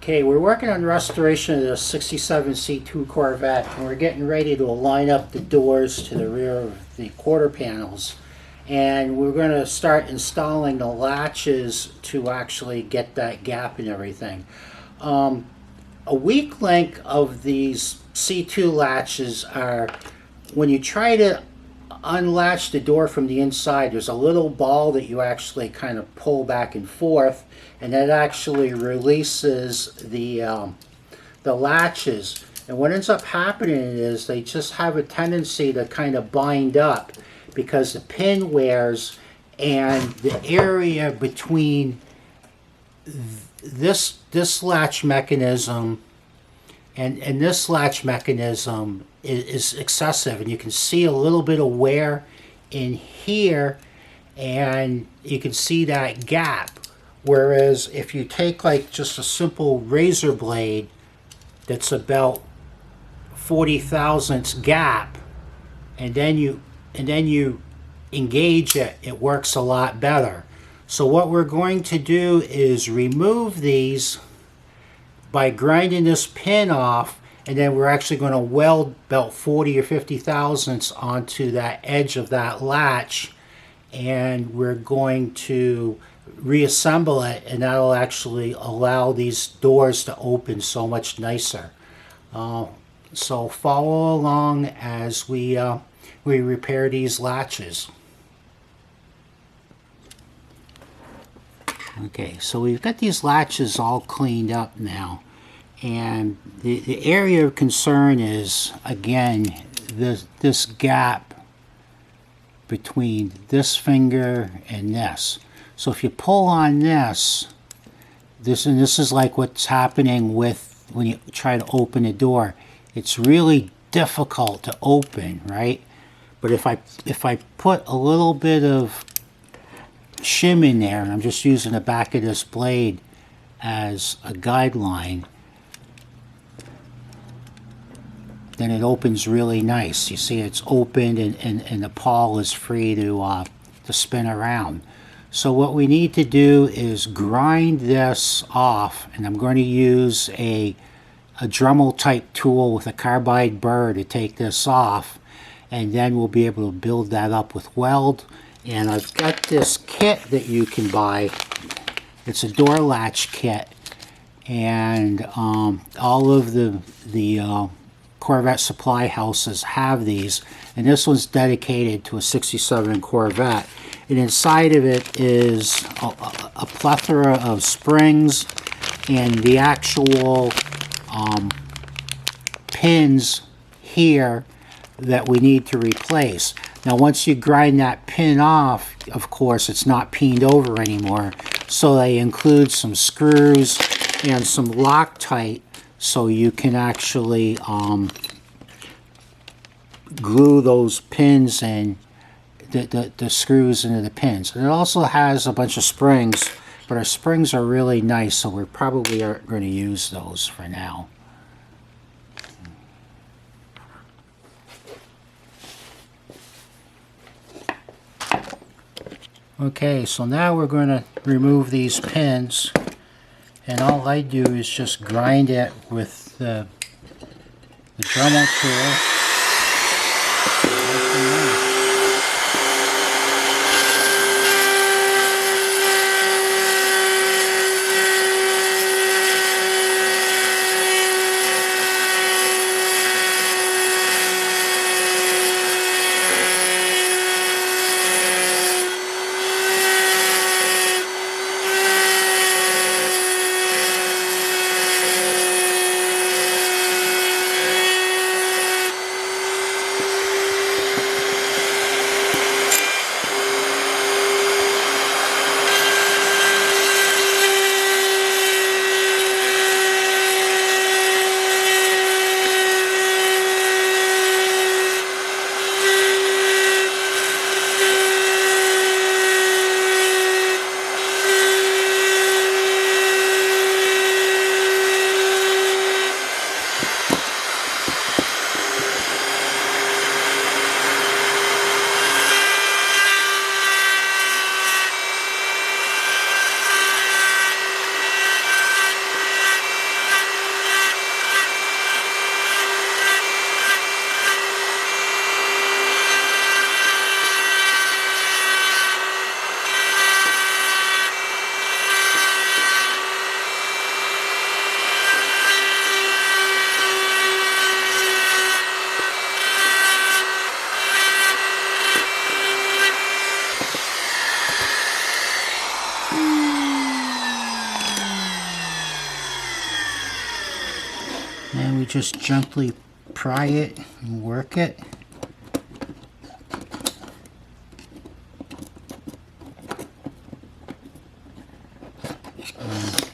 Okay, we're working on restoration of the 67 C2 Corvette, and we're getting ready to line up the doors to the rear of the quarter panels. And we're going to start installing the latches to actually get that gap and everything. A weak link of these C2 latches are when you try to unlatch the door from the inside, there's a little ball that you actually kind of pull back and forth, and that actually releases the latches. And what ends up happening is they just have a tendency to kind of bind up because the pin wears, and the area between this latch mechanism and this latch mechanism is excessive, and you can see a little bit of wear in here, and you can see that gap. Whereas if you take like just a simple razor blade that's about 40 thousandths gap, and then you engage it, it works a lot better. So what we're going to do is remove these by grinding this pin off, and then we're actually going to weld about 40 or 50 thousandths onto that edge of that latch, and we're going to reassemble it, and that'll actually allow these doors to open so much nicer. So follow along as we repair these latches. Okay, so we've got these latches all cleaned up now, and the area of concern is, again, this gap between this finger and this. So if you pull on this, and this is like what's happening with when you try to open the door. It's really difficult to open, right? But if I put a little bit of shim in there, and I'm just using the back of this blade as a guideline, then it opens really nice. You see it's opened, and the pawl is free to spin around. So what we need to do is grind this off, and I'm going to use a Dremel type tool with a carbide burr to take this off, and then we'll be able to build that up with weld. And I've got this kit that you can buy. It's a door latch kit, and all of the Corvette supply houses have these, and this one's dedicated to a 67 Corvette. And inside of it is a plethora of springs and the actual pins here that we need to replace. Now once you grind that pin off, of course it's not peened over anymore, so they include some screws and some Loctite so you can actually glue those pins and the screws into the pins. And it also has a bunch of springs, but our springs are really nice, so we probably aren't going to use those for now. Okay, so now we're going to remove these pins, and all I do is just grind it with the Dremel tool. just gently pry it and work it.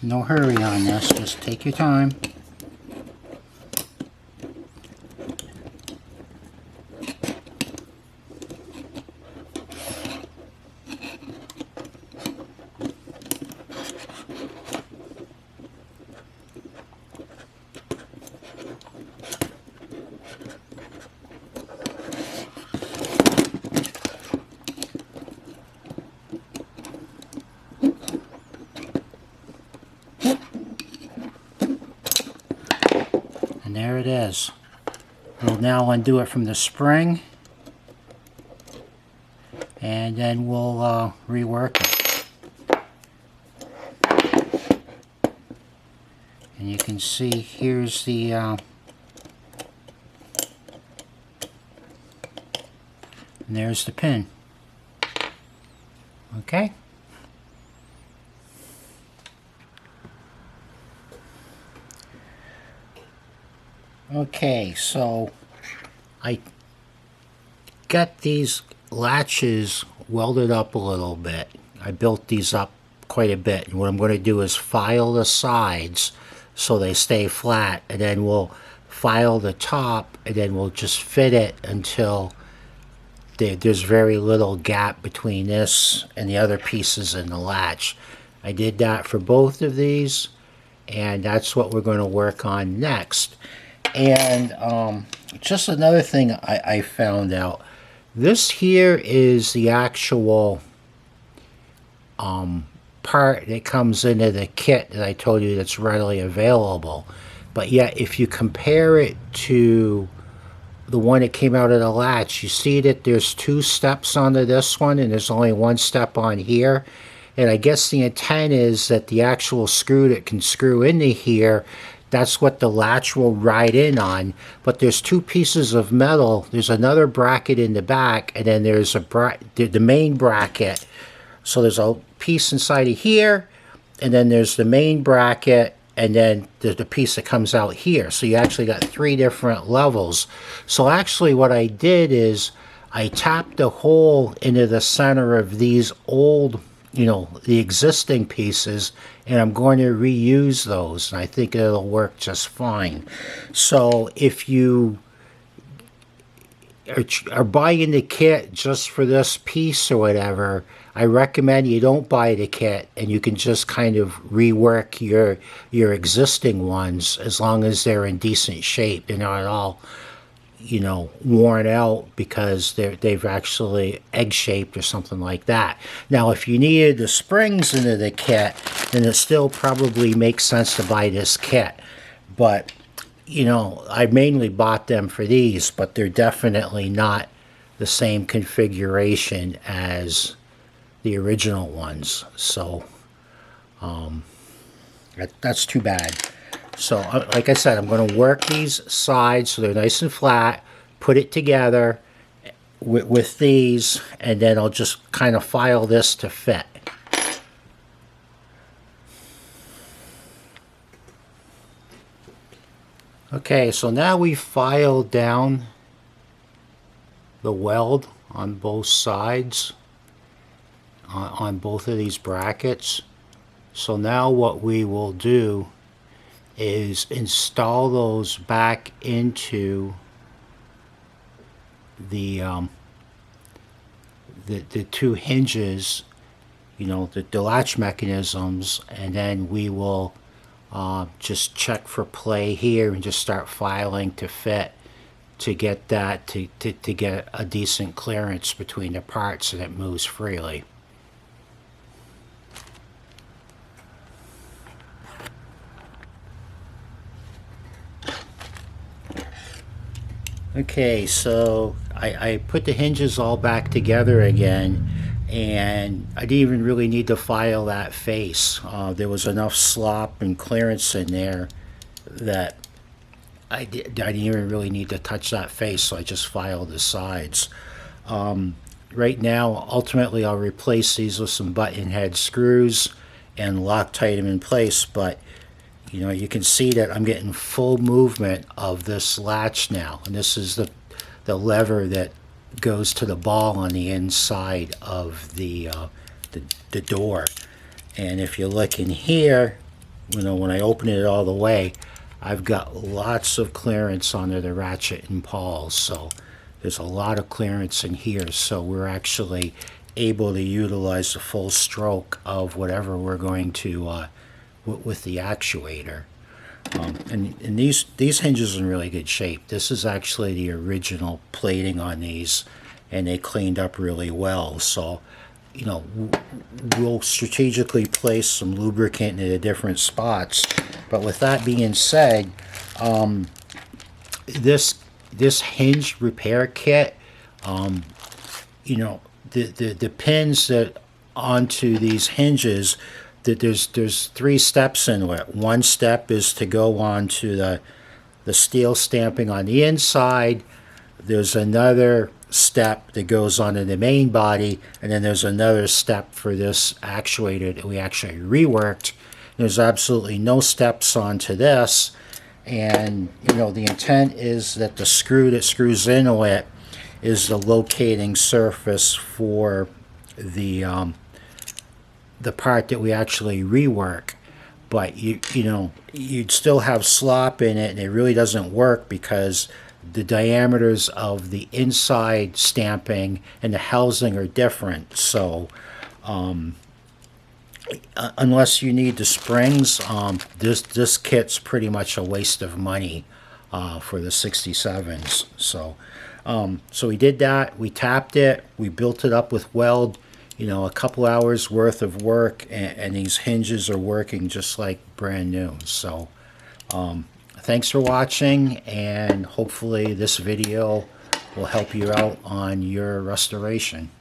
No hurry on this, just take your time. And there it is. We'll now undo it from the spring, and then we'll rework it. And you can see here's the and there's the pin. Okay. Okay, so I got these latches welded up a little bit. I built these up quite a bit, and what I'm going to do is file the sides so they stay flat, and then we'll file the top, and then we'll just fit it until there's very little gap between this and the other pieces in the latch. I did that for both of these, and that's what we're going to work on next. And just another thing I found out, this here is the actual part that comes into the kit that I told you that's readily available. But yet if you compare it to the one that came out of the latch, you see that there's 2 steps onto this one and there's only 1 step on here. And I guess the intent is that the actual screw that can screw into here, that's what the latch will ride in on. But there's 2 pieces of metal. There's another bracket in the back, and then there's the main bracket. So there's a piece inside of here, and then there's the main bracket, and then there's the piece that comes out here. So you actually got 3 different levels. So actually what I did is I tapped a hole into the center of these old, the existing pieces, and I'm going to reuse those, and I think it'll work just fine. So if you are buying the kit just for this piece or whatever, I recommend you don't buy the kit, and you can just kind of rework your existing ones as long as they're in decent shape. They're not all worn out because they've actually egg-shaped or something like that. Now, if you needed the springs into the kit, then it still probably makes sense to buy this kit. But, I mainly bought them for these, but they're definitely not the same configuration as the original ones. So, that's too bad. So, like I said, I'm going to work these sides so they're nice and flat, put it together with these, and then I'll just kind of file this to fit. Okay, so now we filed down the weld on both sides, on both of these brackets. So now what we will do is install those back into the 2 hinges, the latch mechanisms, and then we will just check for play here and just start filing to fit, to get that to get a decent clearance between the parts and it moves freely. Okay, so I put the hinges all back together again, and I didn't even really need to file that face. There was enough slop and clearance in there that I didn't even really need to touch that face, so I just filed the sides. Right now, ultimately, I'll replace these with some button head screws and Loctite them in place, but You know, you can see that I'm getting full movement of this latch now, and this is the lever that goes to the ball on the inside of the door. And if you look in here, you know, when I open it all the way, I've got lots of clearance under the ratchet and pawls, so there's a lot of clearance in here, so we're actually able to utilize the full stroke of whatever we're going to with the actuator. And these hinges are in really good shape. This is actually the original plating on these, and they cleaned up really well. So, you know, we'll strategically place some lubricant in the different spots. But with that being said, this hinge repair kit, you know, the pins that onto these hinges, that there's 3 steps into it. One step is to go on to the steel stamping on the inside. There's another step that goes onto the main body, and then there's another step for this actuator that we actually reworked. There's absolutely no steps onto this, and you know, the intent is that the screw that screws into it is the locating surface for the part that we actually rework. But you know, you'd still have slop in it, and it really doesn't work because the diameters of the inside stamping and the housing are different. So unless you need the springs, this kit's pretty much a waste of money for the 67s. So so we did that. We tapped it. We built it up with weld. You know, a couple hours worth of work, and these hinges are working just like brand new. So thanks for watching, and hopefully this video will help you out on your restoration.